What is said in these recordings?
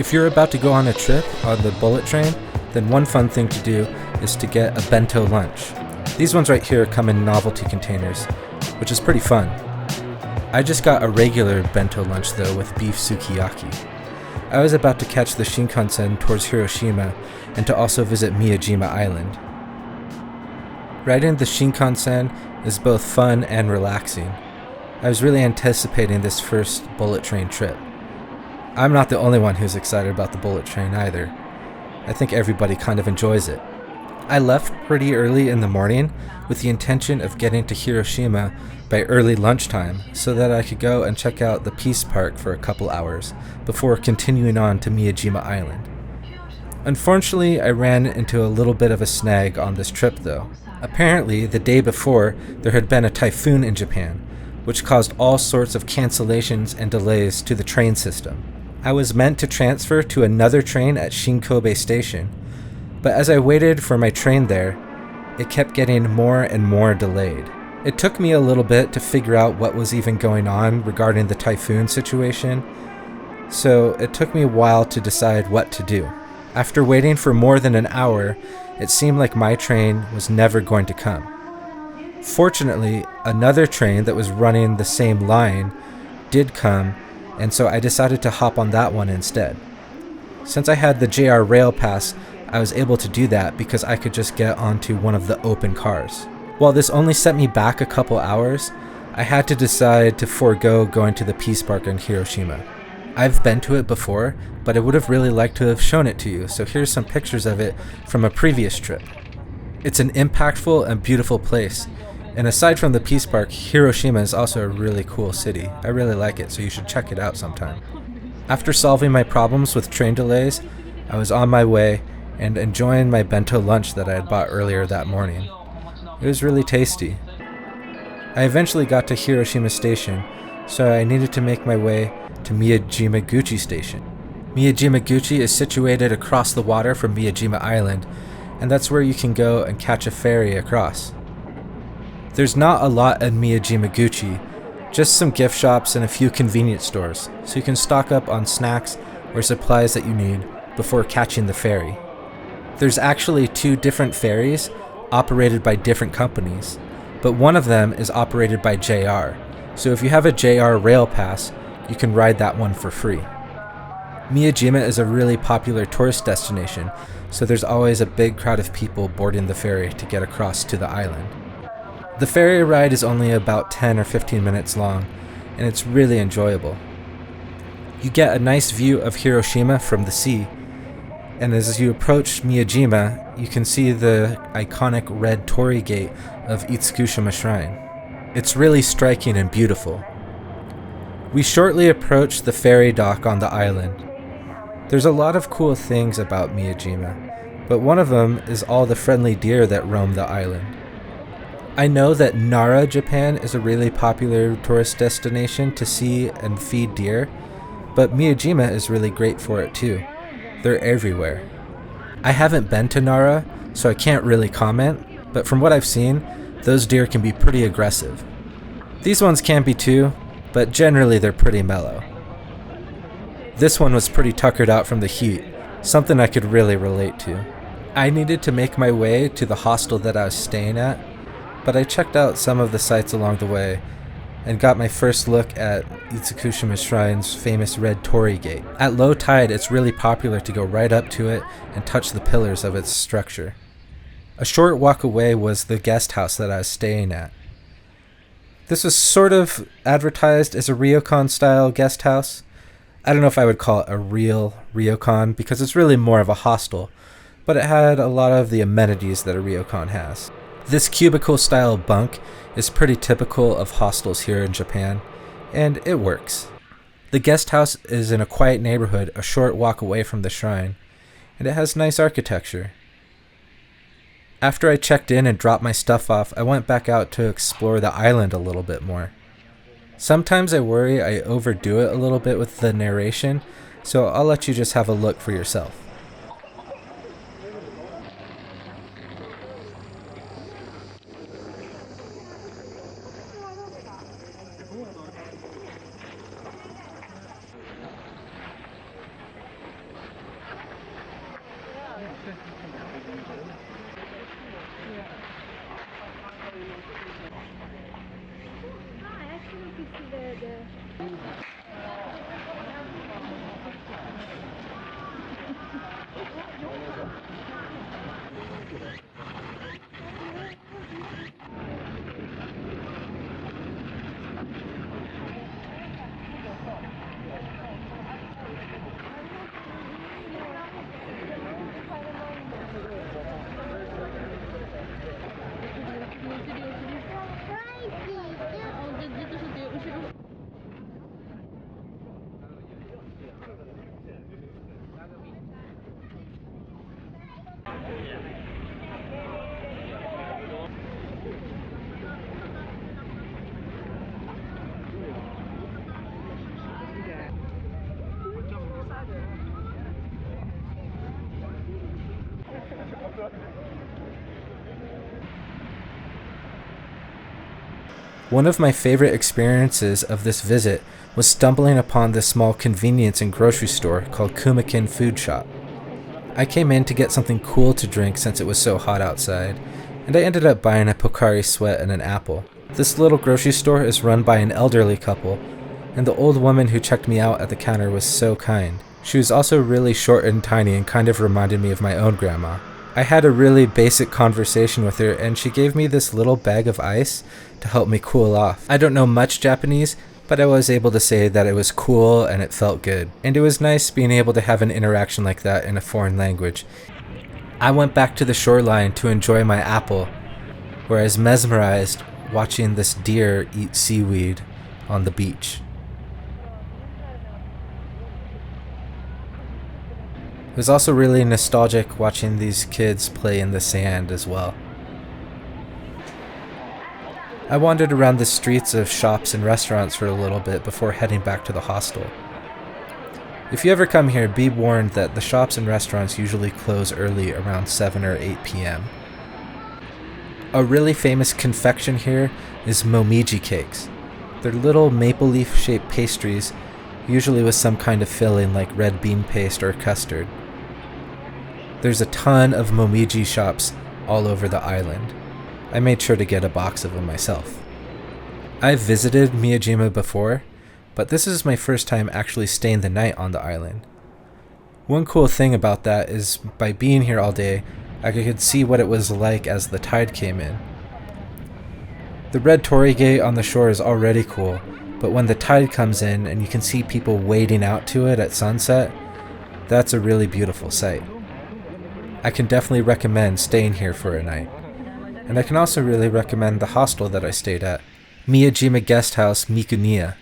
If you're about to go on a trip on the bullet train, then one fun thing to do is to get a bento lunch. These ones right here come in novelty containers, which is pretty fun. I just got a regular bento lunch though with beef sukiyaki. I was about to catch the Shinkansen towards Hiroshima and to also visit Miyajima Island. Riding the Shinkansen is both fun and relaxing. I was really anticipating this first bullet train trip. I'm not the only one who's excited about the bullet train either. I think everybody kind of enjoys it. I left pretty early in the morning with the intention of getting to Hiroshima by early lunchtime so that I could go and check out the Peace Park for a couple hours before continuing on to Miyajima Island. Unfortunately, I ran into a little bit of a snag on this trip though. Apparently, the day before, there had been a typhoon in Japan, which caused all sorts of cancellations and delays to the train system. I was meant to transfer to another train at Shinkobe Station, but as I waited for my train there, it kept getting more and more delayed. It took me a little bit to figure out what was even going on regarding the typhoon situation, so it took me a while to decide what to do. After waiting for more than an hour, it seemed like my train was never going to come. Fortunately, another train that was running the same line did come, and so I decided to hop on that one instead. Since I had the JR Rail Pass, I was able to do that because I could just get onto one of the open cars. While this only set me back a couple hours, I had to decide to forego going to the Peace Park in Hiroshima. I've been to it before, but I would have really liked to have shown it to you, so here's some pictures of it from a previous trip. It's an impactful and beautiful place, and aside from the Peace Park, Hiroshima is also a really cool city. I really like it, so you should check it out sometime. After solving my problems with train delays, I was on my way and enjoying my bento lunch that I had bought earlier that morning. It was really tasty. I eventually got to Hiroshima Station, so I needed to make my way to Miyajima Station. Miyajima is situated across the water from Miyajima Island, and that's where you can go and catch a ferry across. There's not a lot in Miyajima, just some gift shops and a few convenience stores, so you can stock up on snacks or supplies that you need before catching the ferry. There's actually 2 different ferries operated by different companies, but one of them is operated by JR, so if you have a JR Rail Pass, you can ride that one for free. Miyajima is a really popular tourist destination, so there's always a big crowd of people boarding the ferry to get across to the island. The ferry ride is only about 10 or 15 minutes long, and it's really enjoyable. You get a nice view of Hiroshima from the sea, and as you approach Miyajima, you can see the iconic red torii gate of Itsukushima Shrine. It's really striking and beautiful. We shortly approach the ferry dock on the island. There's a lot of cool things about Miyajima, but one of them is all the friendly deer that roam the island. I know that Nara, Japan is a really popular tourist destination to see and feed deer, but Miyajima is really great for it too. They're everywhere. I haven't been to Nara, so I can't really comment, but from what I've seen, those deer can be pretty aggressive. These ones can be too, but generally they're pretty mellow. This one was pretty tuckered out from the heat, something I could really relate to. I needed to make my way to the hostel that I was staying at, but I checked out some of the sites along the way and got my first look at Itsukushima Shrine's famous red torii gate. At low tide, it's really popular to go right up to it and touch the pillars of its structure. A short walk away was the guest house that I was staying at. This was sort of advertised as a ryokan-style guest house. I don't know if I would call it a real ryokan because it's really more of a hostel, but it had a lot of the amenities that a ryokan has. This cubicle-style bunk is pretty typical of hostels here in Japan, and it works. The guest house is in a quiet neighborhood a short walk away from the shrine, and it has nice architecture. After I checked in and dropped my stuff off, I went back out to explore the island a little bit more. Sometimes I worry I overdo it a little bit with the narration, so I'll let you just have a look for yourself. One of my favorite experiences of this visit was stumbling upon this small convenience and grocery store called Kumakin Food Shop. I came in to get something cool to drink since it was so hot outside, and I ended up buying a Pocari Sweat and an apple. This little grocery store is run by an elderly couple, and the old woman who checked me out at the counter was so kind. She was also really short and tiny and kind of reminded me of my own grandma. I had a really basic conversation with her, and she gave me this little bag of ice to help me cool off. I don't know much Japanese, but I was able to say that it was cool and it felt good. And it was nice being able to have an interaction like that in a foreign language. I went back to the shoreline to enjoy my apple, where I was mesmerized watching this deer eat seaweed on the beach. It was also really nostalgic watching these kids play in the sand as well. I wandered around the streets of shops and restaurants for a little bit before heading back to the hostel. If you ever come here, be warned that the shops and restaurants usually close early around 7 or 8 p.m. A really famous confection here is momiji cakes. They're little maple leaf shaped pastries, usually with some kind of filling like red bean paste or custard. There's a ton of momiji shops all over the island. I made sure to get a box of them myself. I've visited Miyajima before, but this is my first time actually staying the night on the island. One cool thing about that is by being here all day, I could see what it was like as the tide came in. The red torii gate on the shore is already cool, but when the tide comes in and you can see people wading out to it at sunset, that's a really beautiful sight. I can definitely recommend staying here for a night. And I can also really recommend the hostel that I stayed at, Miyajima Guest House Mikuniya.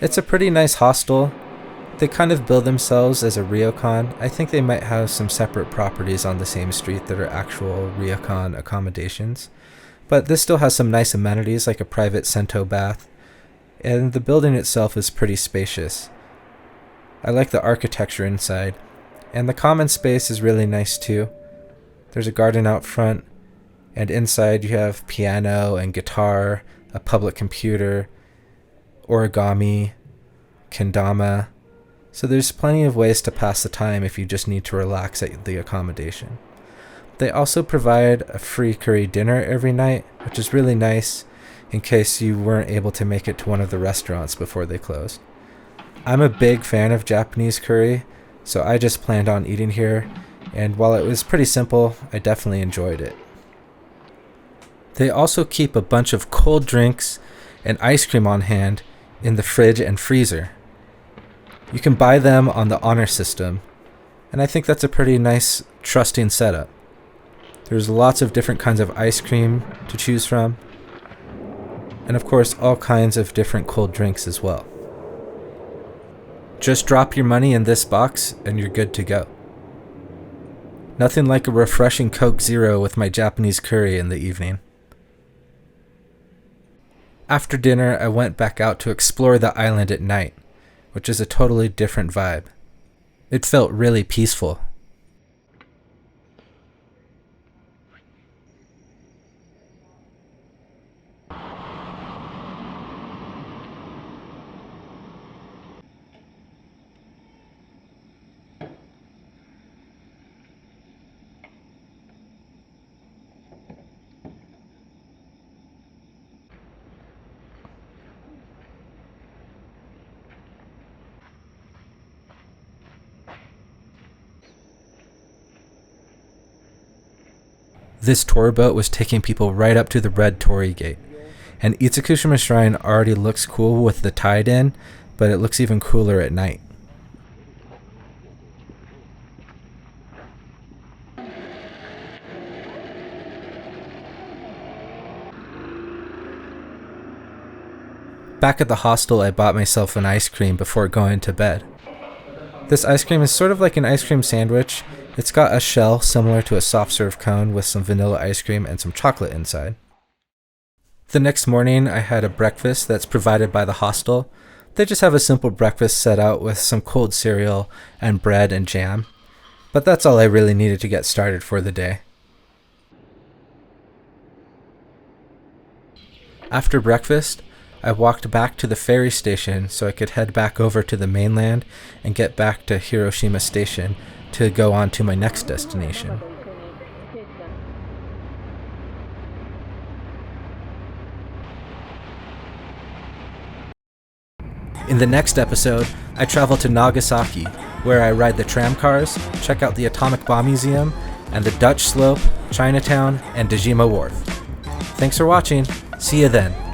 It's a pretty nice hostel. They kind of bill themselves as a ryokan. I think they might have some separate properties on the same street that are actual ryokan accommodations. But this still has some nice amenities like a private sento bath. And the building itself is pretty spacious. I like the architecture inside. And the common space is really nice too. There's a garden out front, and inside you have piano and guitar, a public computer, origami, kendama. So there's plenty of ways to pass the time if you just need to relax at the accommodation. They also provide a free curry dinner every night, which is really nice in case you weren't able to make it to one of the restaurants before they closed. I'm a big fan of Japanese curry, so I just planned on eating here, and while it was pretty simple, I definitely enjoyed it. They also keep a bunch of cold drinks and ice cream on hand in the fridge and freezer. You can buy them on the honor system, and I think that's a pretty nice, trusting setup. There's lots of different kinds of ice cream to choose from, and of course all kinds of different cold drinks as well. Just drop your money in this box and you're good to go. Nothing like a refreshing Coke Zero with my Japanese curry in the evening. After dinner, I went back out to explore the island at night, which is a totally different vibe. It felt really peaceful. This tour boat was taking people right up to the red torii gate, and Itsukushima Shrine already looks cool with the tide in, but it looks even cooler at night. Back at the hostel, I bought myself an ice cream before going to bed. This ice cream is sort of like an ice cream sandwich. It's got a shell similar to a soft serve cone with some vanilla ice cream and some chocolate inside. The next morning, I had a breakfast that's provided by the hostel. They just have a simple breakfast set out with some cold cereal and bread and jam. But that's all I really needed to get started for the day. After breakfast, I walked back to the ferry station so I could head back over to the mainland and get back to Hiroshima Station to go on to my next destination. In the next episode, I travel to Nagasaki, where I ride the tram cars, check out the Atomic Bomb Museum, and the Dutch Slope, Chinatown, and Dejima Wharf. Thanks for watching. See you then.